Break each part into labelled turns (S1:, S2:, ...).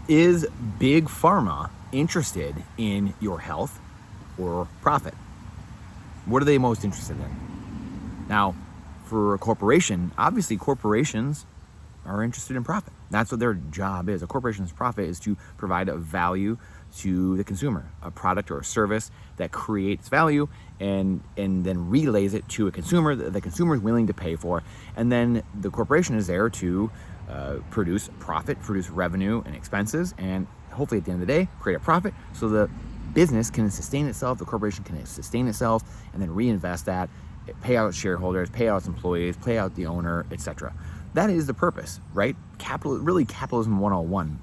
S1: Is big pharma interested in your health or profit? What are they most interested in? Now, for a corporation, obviously corporations are interested in profit. That's what their job is. A corporation's profit is to provide a value to the consumer, a product or a service that creates value and then relays it to a consumer that the consumer is willing to pay for. And then the corporation is there to produce profit, produce revenue and expenses, and hopefully at the end of the day, create a profit so the business can sustain itself, the corporation can sustain itself, and then reinvest that, pay out shareholders, pay out its employees, pay out the owner, etc. That is the purpose, right? Really capitalism 101.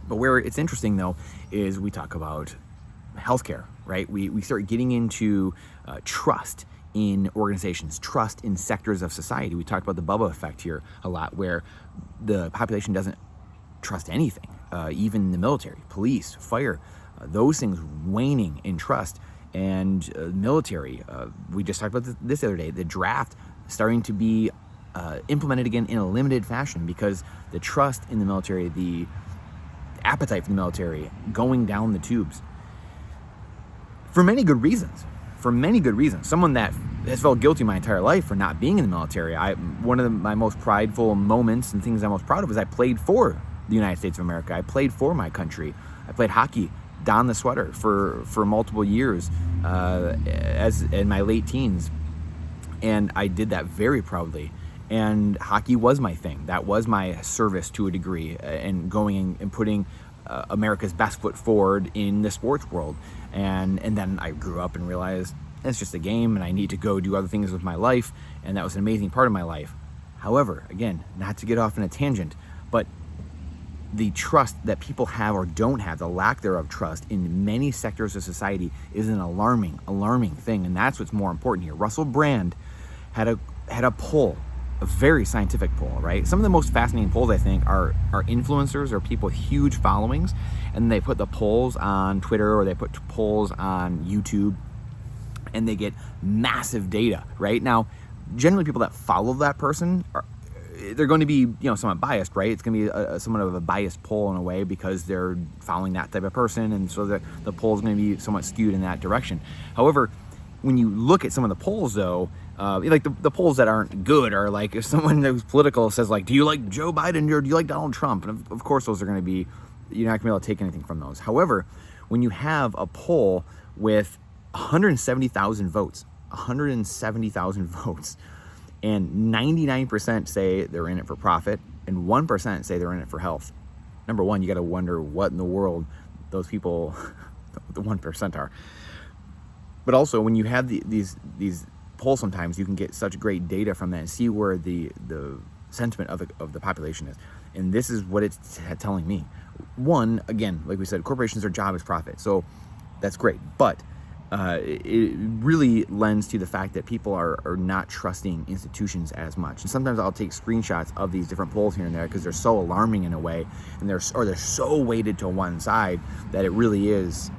S1: But where it's interesting though is we talk about healthcare, right? We start getting into trust in organizations, trust in sectors of society. We talked about the bubble effect here a lot, where the population doesn't trust anything, even the military, police, fire, those things waning in trust. And military, we just talked about this the other day, the draft starting to be implemented again in a limited fashion because the trust in the military, the appetite for the military going down the tubes for many good reasons. Someone that has felt guilty my entire life for not being in the military. One of my most prideful moments and things I'm most proud of is I played for the United States of America. I played for my country. I played hockey, donned the sweater for multiple years as in my late teens. And I did that very proudly. And hockey was my thing. That was my service to a degree, and going and putting America's best foot forward in the sports world. And then I grew up and realized it's just a game and I need to go do other things with my life. And that was an amazing part of my life. However, again, not to get off in a tangent, but the trust that people have or don't have, the lack thereof trust in many sectors of society is an alarming thing. And that's what's more important here. Russell Brand had a poll, a very scientific poll, right? Some of the most fascinating polls, I think, are influencers or people with huge followings, and they put the polls on Twitter or they put polls on YouTube, and they get massive data, right? Now, generally people that follow that person they're going to be, somewhat biased, right? It's going to be somewhat of a biased poll in a way because they're following that type of person, and so the poll is going to be somewhat skewed in that direction. However, when you look at some of the polls, though, like the polls that aren't good are like if someone who's political says like, do you like Joe Biden or do you like Donald Trump? And of course those are going to be, you're not going to be able to take anything from those. However, when you have a poll with 170,000 votes, and 99% say they're in it for profit and 1% say they're in it for health. Number one, you got to wonder what in the world those people, the 1% are. But also, when you have these polls, sometimes you can get such great data from that and see where the sentiment of the population is. And this is what it's telling me. One, again, like we said, corporations, their job is profit. So that's great. But it really lends to the fact that people are not trusting institutions as much. And sometimes I'll take screenshots of these different polls here and there because they're so alarming in a way, and they're so weighted to one side that it really is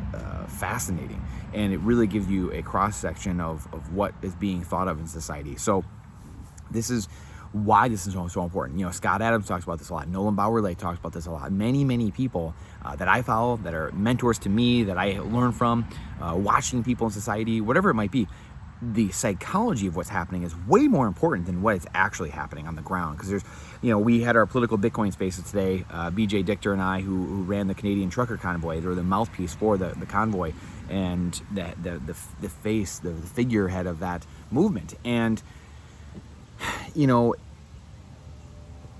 S1: fascinating. And it really gives you a cross-section of what is being thought of in society. So this is why this is so important. Scott Adams talks about this a lot. Nolan Bowerley talks about this a lot. Many people that I follow, that are mentors to me, that I learn from, watching people in society, whatever it might be, the psychology of what's happening is way more important than what is actually happening on the ground. Because there's, we had our political Bitcoin spaces today. BJ Dichter and I, who ran the Canadian Trucker Convoy, they were the mouthpiece for the convoy and the face, the figurehead of that movement. And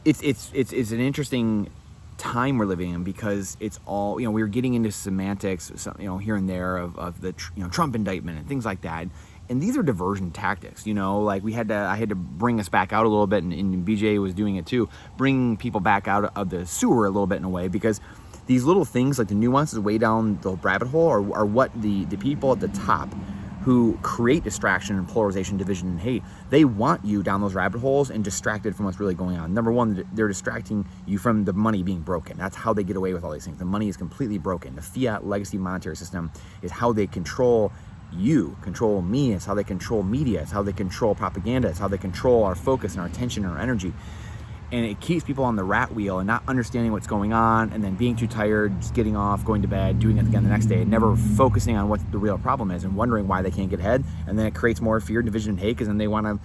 S1: it's an interesting time we're living in because it's all, we're getting into semantics, here and there of the Trump indictment and things like that. And these are diversion tactics, like I had to bring us back out a little bit, and BJ was doing it too, bring people back out of the sewer a little bit in a way, because these little things, like the nuances way down the rabbit hole, are what the people at the top who create distraction and polarization, division, and hate, they want you down those rabbit holes and distracted from what's really going on. Number one, they're distracting you from the money being broken. That's how they get away with all these things. The money is completely broken. The fiat legacy monetary system is how they control you, control me. It's how they control media. It's how they control propaganda. It's how they control our focus and our attention and our energy. And it keeps people on the rat wheel and not understanding what's going on, and then being too tired, just getting off, going to bed, doing it again the next day, and never focusing on what the real problem is and wondering why they can't get ahead. And then it creates more fear, division, and hate, because then they want to,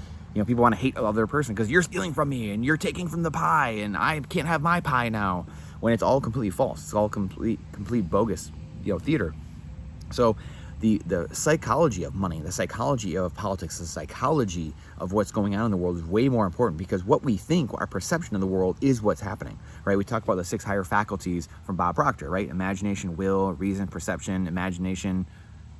S1: people want to hate the other person because you're stealing from me and you're taking from the pie and I can't have my pie now, when it's all completely false. It's all complete bogus, theater. So the psychology of money, the psychology of politics, the psychology of what's going on in the world is way more important, because what we think, our perception of the world, is what's happening, right? We talk about the 6 higher faculties from Bob Proctor, right? Imagination, will, reason, perception, imagination,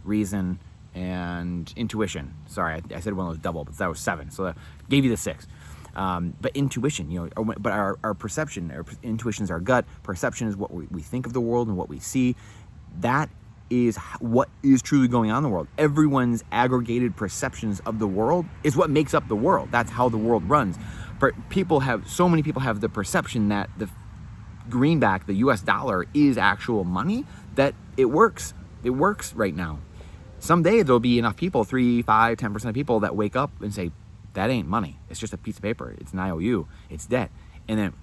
S1: reason, and intuition. Sorry, I said one of those double, but that was 7. So that gave you the 6. But intuition, but our perception, our intuition is our gut. Perception is what we think of the world and what we see. That is what is truly going on in the world. Everyone's aggregated perceptions of the world is what makes up the world. That's how the world runs. But so many people have the perception that the greenback, the US dollar, is actual money, that it works. It works right now. Someday there'll be enough people, 3, 5, 10% of people, that wake up and say, that ain't money. It's just a piece of paper. It's an IOU. It's debt. And then,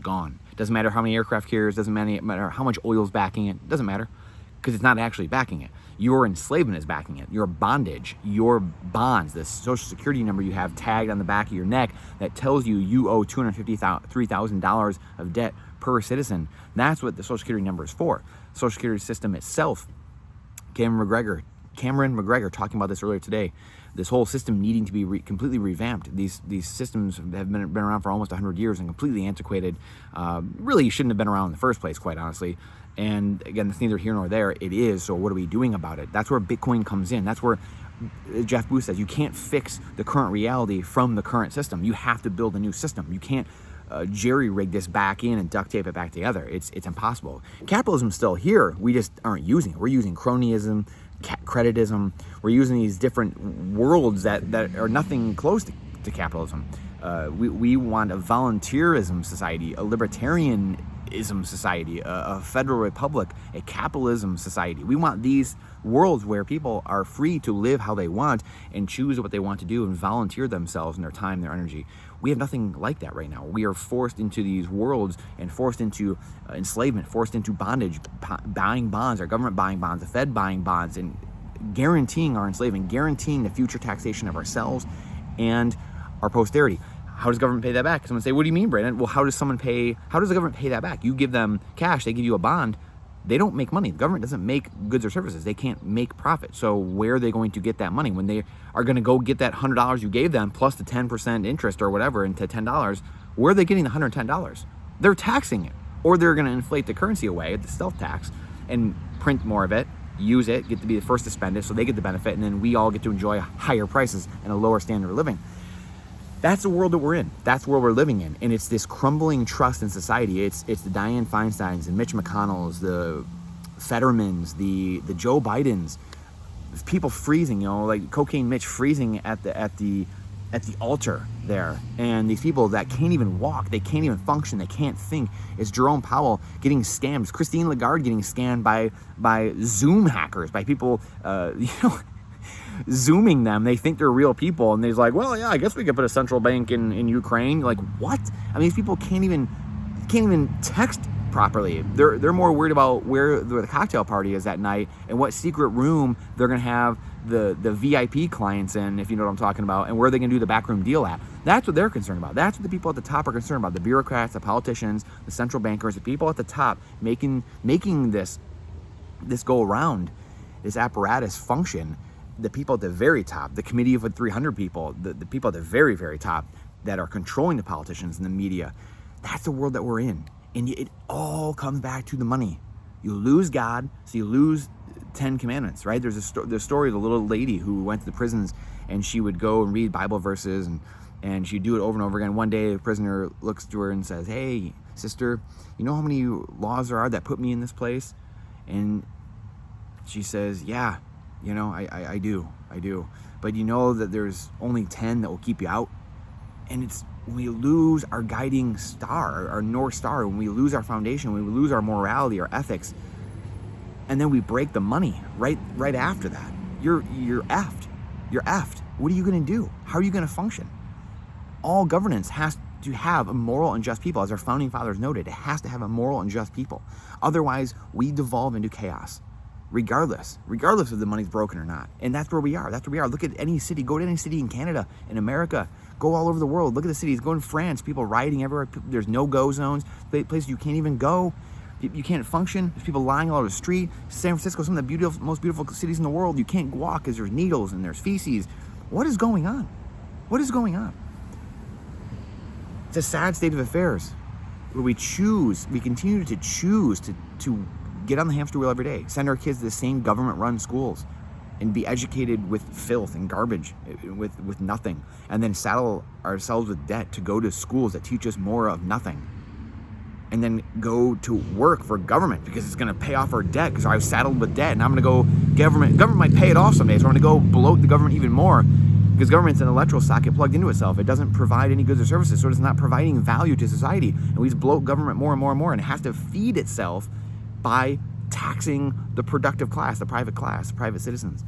S1: gone. Doesn't matter how many aircraft carriers, doesn't matter how much oil's backing it, doesn't matter, because it's not actually backing it. Your enslavement is backing it. Your bondage, your bonds, the social security number you have tagged on the back of your neck that tells you owe $253,000 of debt per citizen. That's what the social security number is for. Social security system itself, Cameron McGregor talking about this earlier today. This whole system needing to be completely revamped. These systems have been around for almost 100 years and completely antiquated. Really shouldn't have been around in the first place, quite honestly. And again, it's neither here nor there. It is. So what are we doing about it? That's where Bitcoin comes in. That's where Jeff Booth says you can't fix the current reality from the current system. You have to build a new system. You can't jerry-rig this back in and duct tape it back together. It's impossible. Capitalism's still here. We just aren't using it. We're using cronyism, creditism. We're using these different worlds that are nothing close to capitalism. We want a volunteerism society, a libertarianism society, a federal republic, a capitalism society. We want these worlds where people are free to live how they want and choose what they want to do and volunteer themselves and their time, their energy. We have nothing like that right now. We are forced into these worlds and forced into enslavement, forced into bondage, buying bonds, our government buying bonds, the Fed buying bonds, and guaranteeing our enslavement, guaranteeing the future taxation of ourselves and our posterity. How does government pay that back? Someone say, what do you mean, Brandon? Well, how does the government pay that back? You give them cash, they give you a bond. They don't make money. The government doesn't make goods or services. They can't make profit. So where are they going to get that money? When they are going to go get that $100 you gave them plus the 10% interest or whatever into $10, where are they getting the $110? They're taxing it. Or they're going to inflate the currency away, the stealth tax, and print more of it, use it, get to be the first to spend it, so they get the benefit, and then we all get to enjoy higher prices and a lower standard of living. That's the world that we're in. That's where we're living in. And it's this crumbling trust in society. It's the Dianne Feinsteins and Mitch McConnells, the Fettermans, the Joe Bidens, people freezing, like Cocaine Mitch freezing at the altar there. And these people that can't even walk, they can't even function, they can't think. It's Jerome Powell getting scammed. It's Christine Lagarde getting scammed by Zoom hackers, by people, Zooming them. They think they're real people, and they're like, well, yeah, I guess we could put a central bank in Ukraine. Like, what? I mean, these people can't even text properly. They're more worried about where the cocktail party is that night and what secret room they're gonna have the VIP clients in, if you know what I'm talking about, and where they're gonna do the backroom deal at. That's what they're concerned about. That's what the people at the top are concerned about. The bureaucrats, the politicians, the central bankers, the people at the top making this go around, this apparatus function. The people at the very top, the committee of 300 people, the people at the very, very top that are controlling the politicians and the media, that's the world that we're in. And it all comes back to the money. You lose God, so you lose 10 commandments, right? There's the story of the little lady who went to the prisons, and she would go and read Bible verses, and she'd do it over and over again. One day, the prisoner looks to her and says, hey, sister, you know how many laws there are that put me in this place? And she says, yeah. I do. But you know that there's only 10 that will keep you out. And it's when we lose our guiding star, our North Star, when we lose our foundation, when we lose our morality, our ethics, and then we break the money right after that. You're effed. You're effed. What are you going to do? How are you going to function? All governance has to have a moral and just people. As our founding fathers noted, it has to have a moral and just people. Otherwise, we devolve into chaos, regardless if the money's broken or not. And that's where we are. Look at any city. Go to any city in Canada, in America. Go all over the world. Look at the cities. Go in France. People rioting everywhere. There's no-go zones. Places you can't even go. You can't function. There's people lying all over the street. San Francisco, some of the most beautiful cities in the world. You can't walk because there's needles and there's feces. What is going on? What is going on? It's a sad state of affairs where we continue to choose to get on the hamster wheel every day, send our kids to the same government-run schools and be educated with filth and garbage, with nothing, and then saddle ourselves with debt to go to schools that teach us more of nothing, and then go to work for government because it's going to pay off our debt because I was saddled with debt and I'm going to go government might pay it off someday, so I'm going to go bloat the government even more because government's an electrical socket plugged into itself. It doesn't provide any goods or services, so it's not providing value to society, and we just bloat government more and more and more, and it has to feed itself by taxing the productive class, the private citizens.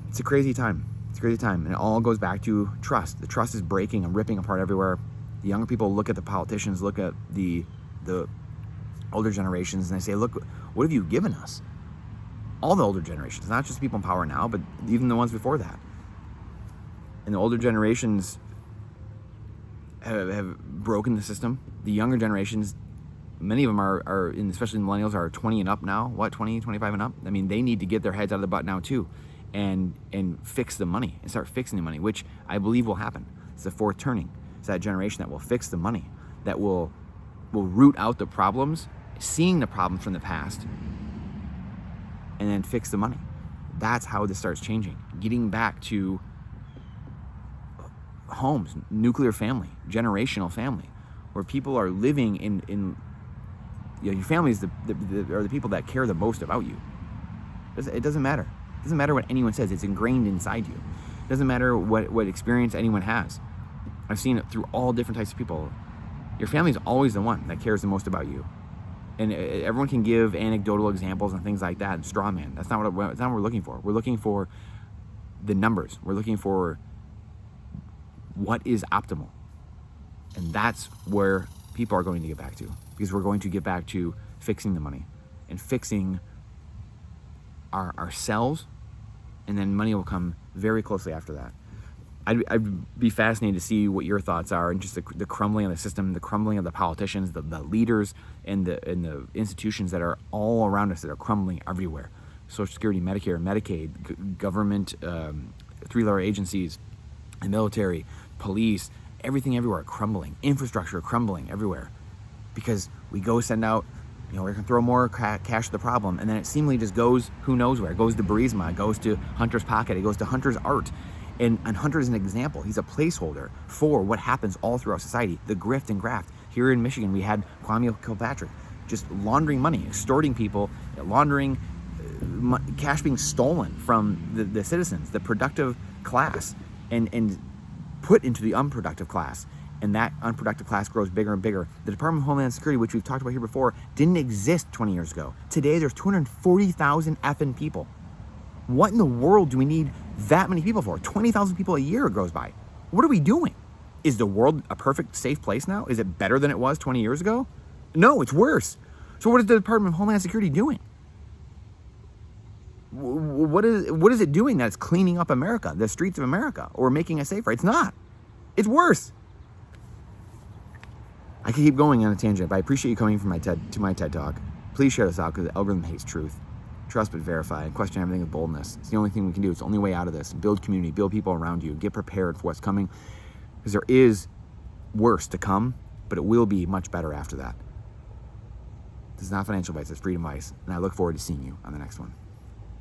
S1: It's a crazy time. And it all goes back to trust. The trust is breaking and ripping apart everywhere. The younger people look at the politicians, look at the older generations, and they say, look, what have you given us? All the older generations, not just people in power now, but even the ones before that. And the older generations have broken the system. The younger generations, many of them are especially the millennials, are 20 and up now. 20, 25 and up? I mean, they need to get their heads out of the butt now too and fix the money and start fixing the money, which I believe will happen. It's the fourth turning. It's that generation that will fix the money, that will root out the problems, seeing the problems from the past, and then fix the money. That's how this starts changing. Getting back to homes, nuclear family, generational family, where people are living in your family is are the people that care the most about you. It doesn't matter. It doesn't matter what anyone says. It's ingrained inside you. It doesn't matter what experience anyone has. I've seen it through all different types of people. Your family is always the one that cares the most about you. And everyone can give anecdotal examples and things like that and straw man. That's not what we're looking for. We're looking for the numbers. We're looking for what is optimal. And that's where people are going to get back to, because we're going to get back to fixing the money and fixing ourselves, and then money will come very closely after that. I'd be fascinated to see what your thoughts are, and just the crumbling of the system, the crumbling of the politicians, the leaders, and the institutions that are all around us that are crumbling everywhere. Social Security, Medicare, Medicaid, government, three-letter agencies, the military, police, everything everywhere crumbling. Infrastructure crumbling everywhere. Because we go send out, we're going to throw more cash at the problem, and then it seemingly just goes who knows where. It goes to Burisma, it goes to Hunter's pocket, it goes to Hunter's art. And Hunter is an example. He's a placeholder for what happens all throughout society, the grift and graft. Here in Michigan, we had Kwame Kilpatrick just laundering money, extorting people, laundering cash being stolen from the citizens, the productive class, and put into the unproductive class. And that unproductive class grows bigger and bigger. The Department of Homeland Security, which we've talked about here before, didn't exist 20 years ago. Today, there's 240,000 effing people. What in the world do we need that many people for? 20,000 people a year goes by. What are we doing? Is the world a perfect, safe place now? Is it better than it was 20 years ago? No, it's worse. So what is the Department of Homeland Security doing? What is it doing that's cleaning up America, the streets of America, or making us safer? It's not. It's worse. I could keep going on a tangent, but I appreciate you coming to my TED Talk. Please share this out, because the algorithm hates truth. Trust but verify, and question everything with boldness. It's the only thing we can do. It's the only way out of this. Build community, build people around you, get prepared for what's coming, because there is worse to come, but it will be much better after that. This is not Financial Advice, it's Freedom Advice, and I look forward to seeing you on the next one.